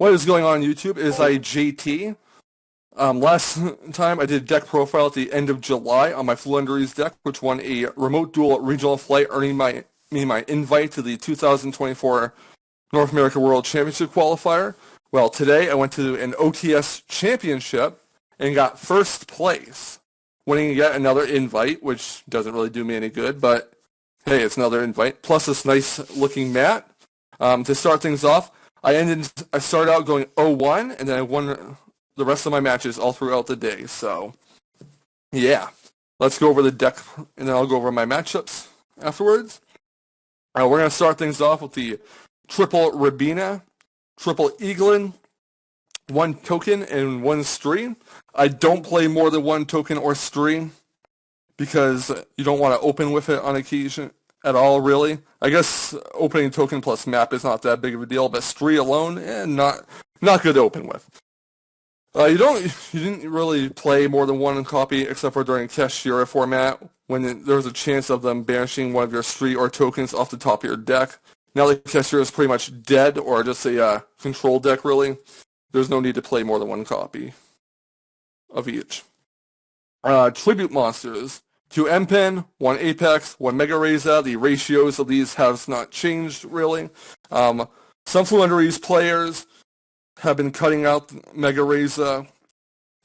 What is going on YouTube is JT. Last time I did deck profile at the end of July on my Floowandereeze deck, which won a remote duel regional flight, earning me my invite to the 2024 North America World Championship qualifier. Well, today I went to an OTS Championship and got first place, winning yet another invite, which doesn't really do me any good, but hey, it's another invite, plus this nice looking mat. To start things off, I started out going 0-1, and then I won the rest of my matches all throughout the day. So, yeah. Let's go over the deck, and then I'll go over my matchups afterwards. We're going to start things off with the triple Rabina, triple Eaglin, one token, and one stream. I don't play more than one token or stream because you don't want to open with it on occasion at all, really. I guess opening token plus map is not that big of a deal, but Stree alone, not good to open with. You didn't really play more than one copy except for during Cashier format when there was a chance of them banishing one of your Stree or tokens off the top of your deck. Now that Cashier is pretty much dead, or just a control deck, really, there's no need to play more than one copy of each. Tribute monsters. 2 M-Pen, 1 Apex, 1 Mega Reza. The ratios of these have not changed, really. Some Floowandereeze players have been cutting out Mega Reza.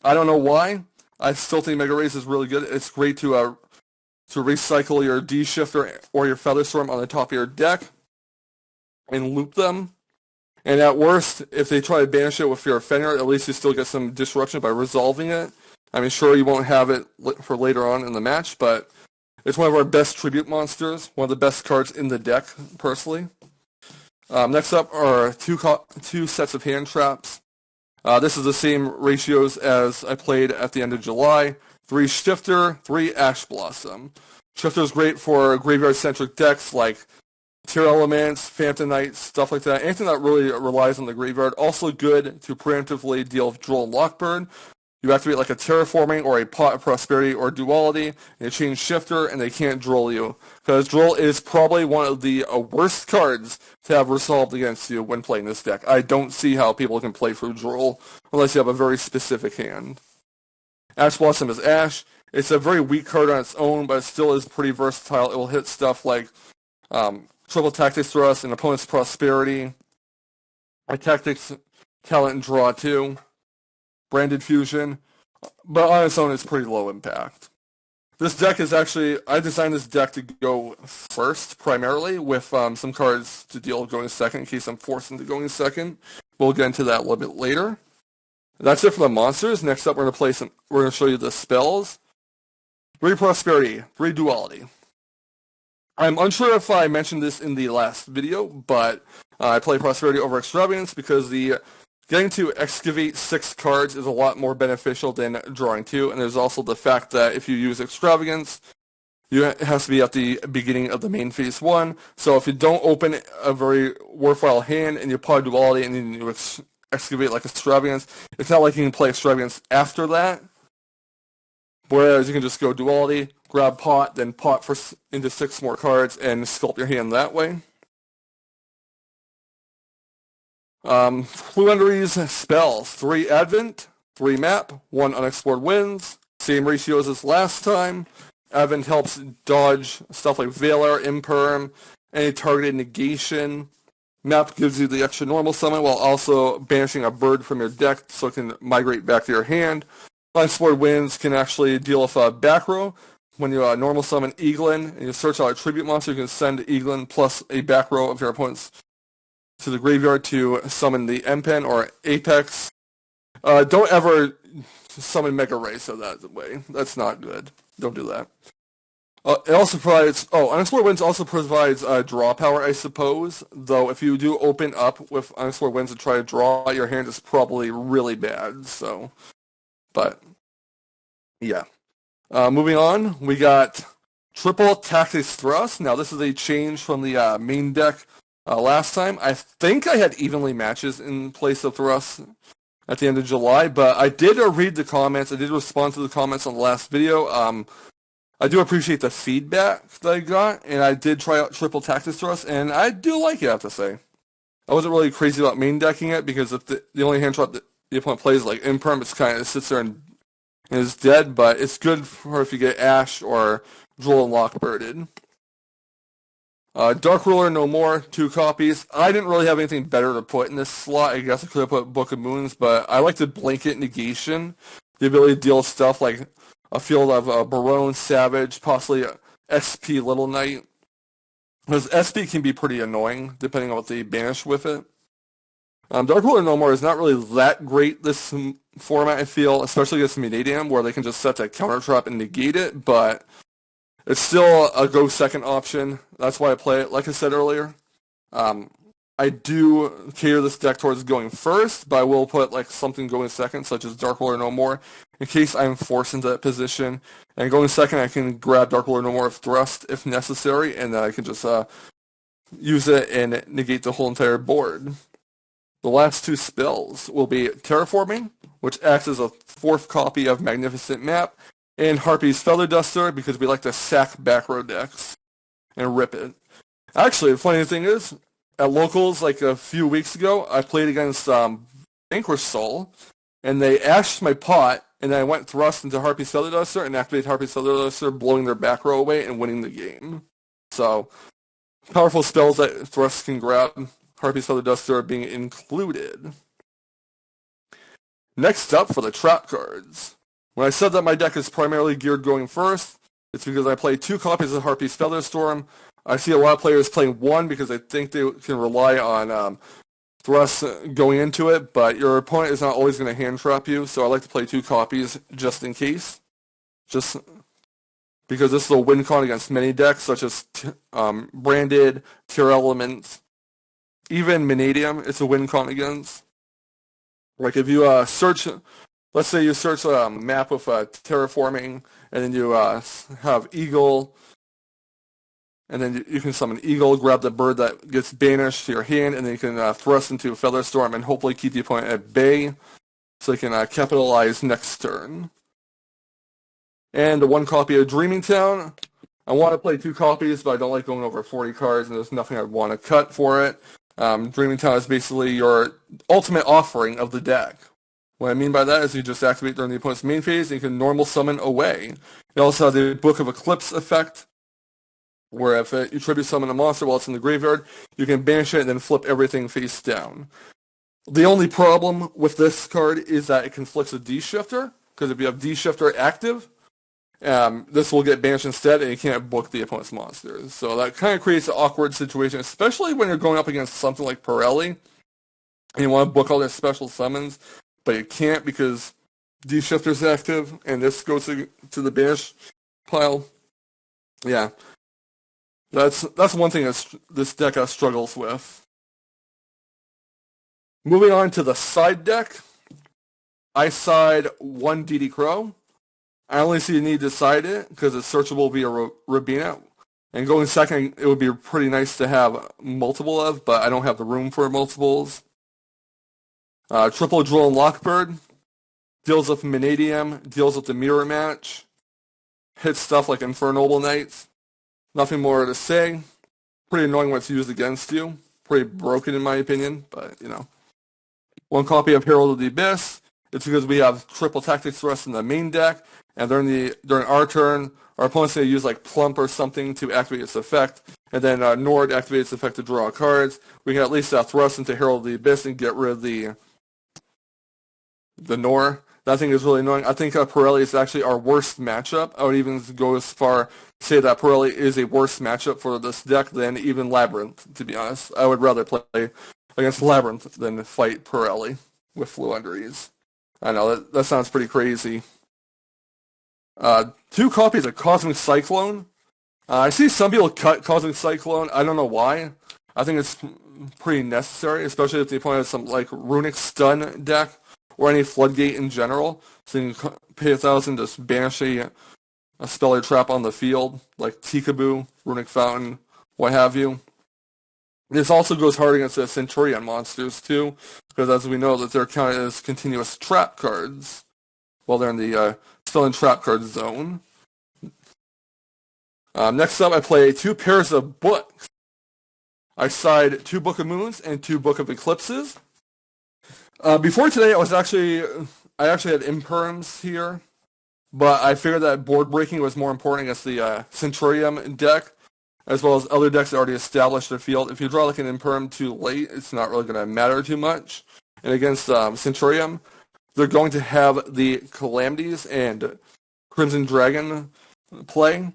I don't know why. I still think Mega Reza is really good. It's great to recycle your D-Shifter or your Featherstorm on the top of your deck and loop them. And at worst, if they try to banish it with your Fenrir, at least you still get some disruption by resolving it. I mean, sure, you won't have it for later on in the match, but it's one of our best tribute monsters, one of the best cards in the deck, personally. Next up are two sets of hand traps. This is the same ratios as I played at the end of July. 3 Shifter, 3 Ash Blossom. Shifter is great for graveyard-centric decks like Tier Elements, Phantom Knights, stuff like that. Anything that really relies on the graveyard. Also good to preemptively deal with Droll and Lockbird. You activate like a Terraforming or a Pot of Prosperity or Duality, and you change Shifter, and they can't Droll you. Because Droll is probably one of the worst cards to have resolved against you when playing this deck. I don't see how people can play through Droll unless you have a very specific hand. Ash Blossom is Ash. It's a very weak card on its own, but it still is pretty versatile. It will hit stuff like Triple Tactics Thrust and Opponent's Prosperity, Tactics, Talent, and Draw 2. Branded Fusion, but on its own it's pretty low impact. This deck is actually, I designed this deck to go first primarily with some cards to deal with going second in case I'm forced into going second. We'll get into that a little bit later. That's it for the monsters. Next up we're going to show you the spells. 3 Prosperity, 3 Duality. I'm unsure if I mentioned this in the last video, but I play Prosperity over Extravagance because getting to excavate 6 cards is a lot more beneficial than drawing 2, and there's also the fact that if you use Extravagance, it has to be at the beginning of the main phase 1, so if you don't open a very worthwhile hand and you pot Duality and then you excavate like Extravagance, it's not like you can play Extravagance after that, whereas you can just go Duality, grab Pot, then pot into 6 more cards and sculpt your hand that way. Floowandereeze spells. 3 Advent, 3 Map, 1 Unexplored Winds. Same ratios as last time. Advent helps dodge stuff like Veiler, Imperm, any targeted negation. Map gives you the extra normal summon while also banishing a bird from your deck so it can migrate back to your hand. Unexplored Winds can actually deal with a back row. When you normal summon Eaglin and you search out a tribute monster, you can send Eaglin plus a back row of your opponent's to the graveyard to summon the M-Pen or Apex. Don't ever summon Mega Reza that way. That's not good. Don't do that. It also provides... Unexplored Winds also provides draw power, I suppose. Though if you do open up with Unexplored Winds and try to draw, your hand is probably really bad. So, but, yeah. Moving on, we got Triple Tactics Thrust. Now this is a change from the main deck. Last time, I think I had evenly matches in place of Thrust at the end of July, but I did read the comments. I did respond to the comments on the last video. I do appreciate the feedback that I got, and I did try out Triple Tactics Thrust, and I do like it, I have to say. I wasn't really crazy about main decking it because if the only hand trap that the opponent plays like Imperm, it's kind of sits there and is dead, but it's good for if you get Ash or Droll and Lockbirded. Dark Ruler No More, 2 copies. I didn't really have anything better to put in this slot. I guess I could have put Book of Moons, but I like the Blanket Negation. The ability to deal with stuff like a field of Barone, Savage, possibly SP Little Knight. Because SP can be pretty annoying, depending on what they banish with it. Dark Ruler No More is not really that great this format, I feel, especially against Minidium, where they can just set that counter trap and negate it, but it's still a go second option. That's why I play it. Like I said earlier, I do cater this deck towards going first, but I will put like something going second, such as Dark Ruler No More, in case I'm forced into that position. And going second, I can grab Dark Ruler No More with Thrust if necessary, and then I can just use it and negate the whole entire board. The last 2 spells will be Terraforming, which acts as a 4th copy of Magnificent Map, and Harpy's Feather Duster, because we like to sack back row decks and rip it. Actually, the funny thing is, at locals like a few weeks ago, I played against Vanquish Soul, and they ashed my pot, and I went Thrust into Harpy's Feather Duster and activated Harpy's Feather Duster, blowing their back row away and winning the game. So, powerful spells that Thrust can grab, Harpy's Feather Duster being included. Next up for the trap cards. When I said that my deck is primarily geared going first, it's because I play 2 copies of Harpy's Feather Storm. I see a lot of players playing 1 because they think they can rely on Thrust going into it, but your opponent is not always going to hand trap you, so I like to play 2 copies just in case. Just because this is a win con against many decks, such as Branded, Tier Elements, even Minidium, it's a win con against. Like if you search, let's say you search a map with Terraforming, and then you have Eagle, and then you can summon Eagle, grab the bird that gets banished to your hand, and then you can Thrust into Feather Storm and hopefully keep the opponent at bay, so you can capitalize next turn. And the 1 copy of Dreaming Town. I want to play 2 copies, but I don't like going over 40 cards, and there's nothing I'd want to cut for it. Dreaming Town is basically your ultimate offering of the deck. What I mean by that is you just activate during the opponent's main phase, and you can normal summon away. It also has the Book of Eclipse effect, where if you tribute summon a monster while it's in the graveyard, you can banish it and then flip everything face down. The only problem with this card is that it conflicts with D-Shifter, because if you have D-Shifter active, this will get banished instead, and you can't book the opponent's monsters. So that kind of creates an awkward situation, especially when you're going up against something like Pirelli, and you want to book all their special summons, but you can't because D-Shifter's active, and this goes to the banish pile. Yeah. That's one thing this deck struggles with. Moving on to the side deck, I side 1 DD Crow. I only see the need to side it because it's searchable via Rabina. And going second, it would be pretty nice to have multiple of, but I don't have the room for multiples. Triple Droll and Lockbird. Deals with Minidium, deals with the Mirror Match. Hits stuff like Infernal Knights. Nothing more to say. Pretty annoying when it's used against you. Pretty broken in my opinion, but you know. 1 copy of Herald of the Abyss. It's because we have triple Tactics Thrust in the main deck, and during our turn, our opponent's going to use like Plump or something to activate its effect, and then Nord activates its effect to draw cards. We can at least Thrust into Herald of the Abyss and get rid of the Nor. That thing is really annoying. I think Pirelli is actually our worst matchup. I would even go as far to say that Pirelli is a worse matchup for this deck than even Labyrinth, to be honest. I would rather play against Labyrinth than fight Pirelli with Floowandereeze. I know, that sounds pretty crazy. 2 copies of Cosmic Cyclone. I see some people cut Cosmic Cyclone. I don't know why. I think it's pretty necessary, especially if the opponent has some like Runic Stun deck or any Floodgate in general. So you can pay 1,000 to banish a spell or trap on the field, like Tikaboo, Runic Fountain, what have you. This also goes hard against the Centurion monsters too, because as we know that they're counted as continuous trap cards while they're in the still in trap card zone. Next up, I play 2 pairs of books. I side 2 Book of Moons and 2 Book of Eclipses. Before today, I actually had imperms here, but I figured that board breaking was more important against the Centurium deck, as well as other decks that already established their field. If you draw like an imperm too late, it's not really going to matter too much. And against Centurium, they're going to have the Calamities and Crimson Dragon play.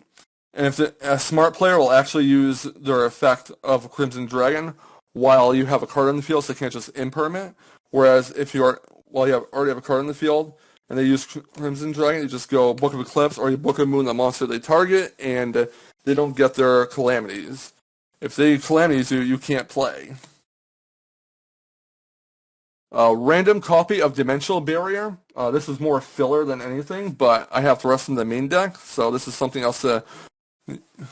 And if a smart player will actually use their effect of Crimson Dragon while you have a card on the field, so they can't just imperm it. Whereas if you already have a card on the field and they use Crimson Dragon, you just go Book of Eclipse or you Book of Moon the monster they target, and they don't get their Calamities. If they Calamities you can't play. Random copy of Dimensional Barrier. This is more filler than anything, but I have Thrust in the main deck, so this is something else to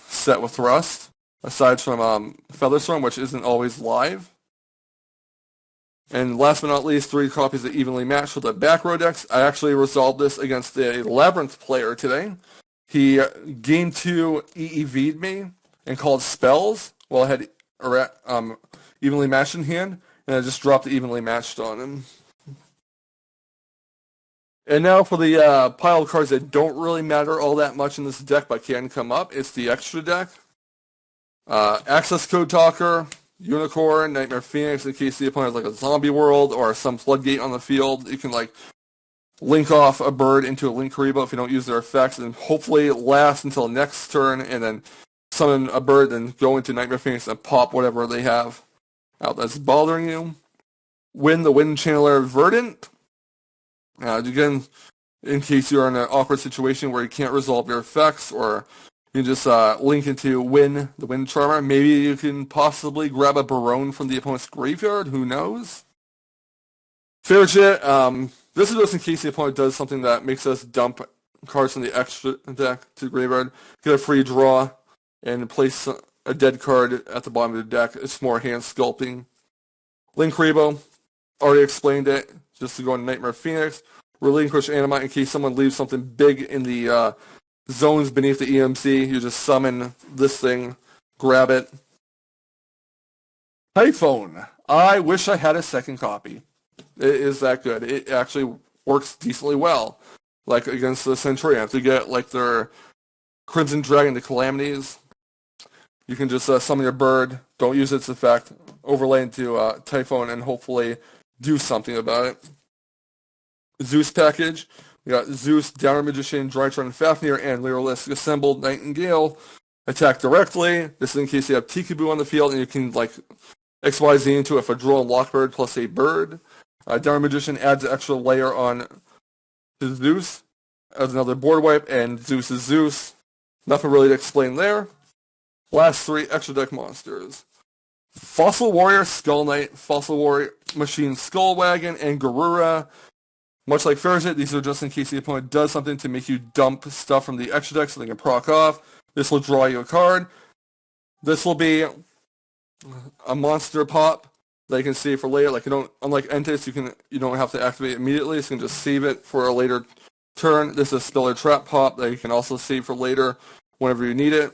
set with Thrust, aside from Featherstorm, which isn't always live. And last but not least, 3 copies of Evenly Matched for the back row decks. I actually resolved this against a Labyrinth player today. He game 2 EEV'd me and called spells while I had Evenly Matched in hand, and I just dropped the Evenly Matched on him. And now for the pile of cards that don't really matter all that much in this deck but can come up. It's the extra deck. Access Code Talker, Unicorn, Nightmare Phoenix, in case the opponent has like a zombie world or some floodgate on the field. You can like link off a bird into a Link Karibo if you don't use their effects, and hopefully last until next turn, and then summon a bird and go into Nightmare Phoenix and pop whatever they have out that's bothering you. Win the Wind Channeler Verdant. Again, in case you're in an awkward situation where you can't resolve your effects, or you can just link into Win the Wind Charmer. Maybe you can possibly grab a Barone from the opponent's graveyard. Who knows? Favorite this is just in case the opponent does something that makes us dump cards from the extra deck to the graveyard, get a free draw, and place a dead card at the bottom of the deck. It's more hand sculpting. Link Karibo, already explained it. Just to go into Nightmare Phoenix. Relinquish Animite in case someone leaves something big in the zones beneath the EMC. You just summon this thing, grab it. Typhone. I wish I had a second copy. It is that good. It actually works decently well. Like against the Centurion. If you get like their Crimson Dragon, the Calamities, you can just summon your bird, don't use its effect, overlay into Typhone, and hopefully do something about it. Zeus package. We got Zeus, Downer Magician, Drytron, Fafnir, and Lyrilistic Assembled Nightingale. Attack directly. This is in case you have Tikaboo on the field, and you can like XYZ into it for draw and Lockbird plus a bird. Downer Magician adds an extra layer on to Zeus as another board wipe, and Zeus is Zeus. Nothing really to explain there. Last 3 extra deck monsters. Fossil Warrior, Skull Knight, Fossil Warrior Machine Skull Wagon, and Garura. Much like Ferret, these are just in case the opponent does something to make you dump stuff from the extra deck so they can proc off. This will draw you a card. This will be a monster pop that you can save for later. Like unlike Entis, you don't have to activate it immediately, so you can just save it for a later turn. This is a Spiller Trap pop that you can also save for later whenever you need it.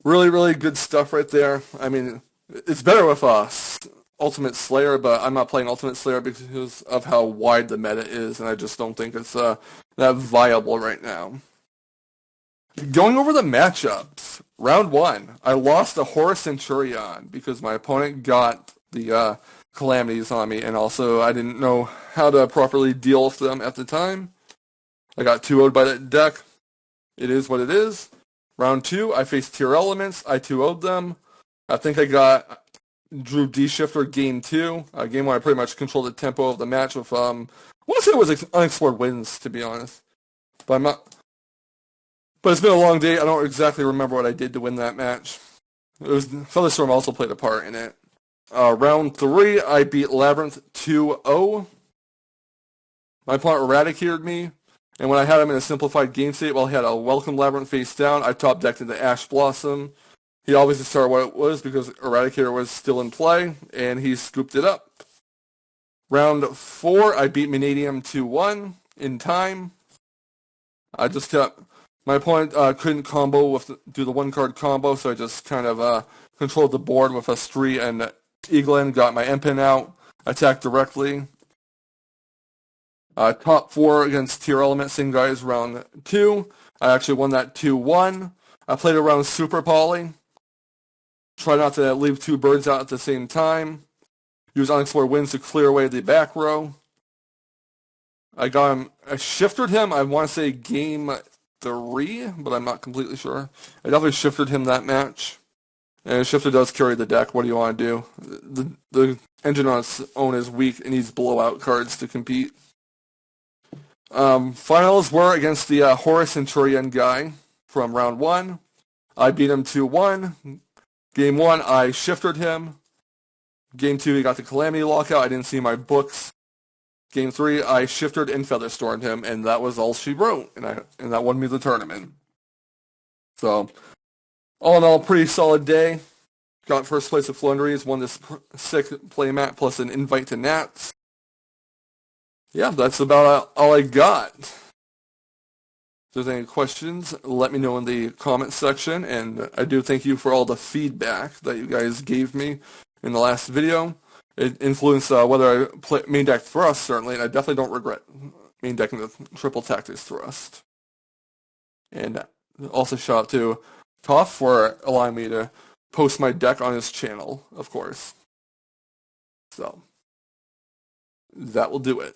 Really, really good stuff right there. I mean, it's better with Ultimate Slayer, but I'm not playing Ultimate Slayer because of how wide the meta is, and I just don't think it's that viable right now. Going over the matchups, round 1, I lost a Horus Centurion because my opponent got the Calamities on me, and also I didn't know how to properly deal with them at the time. I got 2-0'd by that deck. It is what it is. Round 2, I faced Tier Elements. I 2-0'd them. I think I drew D-Shifter game 2. Game 1, I pretty much controlled the tempo of the match with, I want to say it was Unexplored Winds, to be honest. But I'm not. But it's been a long day. I don't exactly remember what I did to win that match. Featherstorm also played a part in it. Round 3, I beat Labyrinth 2-0. My opponent eradicated me, and when I had him in a simplified game state while he had a Welcome Labyrinth face down, I top decked into Ash Blossom. He obviously saw what it was because Eradicator was still in play, and he scooped it up. Round 4, I beat Vanadium 2-1 in time. I just kept... My opponent couldn't combo do the one-card combo, so I just kind of controlled the board with a Spree and Eaglin, got my Empin out, attacked directly. Top 4 against Tier Element, same guys, round 2. I actually won that 2-1. I played around Super Poly. Try not to leave 2 birds out at the same time. Use unexplored winds to clear away the back row. I shifted him, I want to say game 3, but I'm not completely sure. I definitely shifted him that match. And shifter does carry the deck. What do you want to do? The engine on its own is weak. It needs blowout cards to compete. Finals were against the Horus Centurion guy from round 1. I beat him 2-1. Game 1, I shifted him. Game 2, he got the Calamity Lockout. I didn't see my books. Game 3, I shifted and Featherstormed him, and that was all she wrote, and that won me the tournament. So, all in all, pretty solid day. Got first place at Floowandereeze, won this sick playmat plus an invite to Nats. Yeah, that's about all I got. If there's any questions, let me know in the comments section, and I do thank you for all the feedback that you guys gave me in the last video. It influenced whether I main deck Thrust, certainly, and I definitely don't regret main decking the Triple Tactics Thrust. And also shout out to Toph for allowing me to post my deck on his channel, of course. So, that will do it.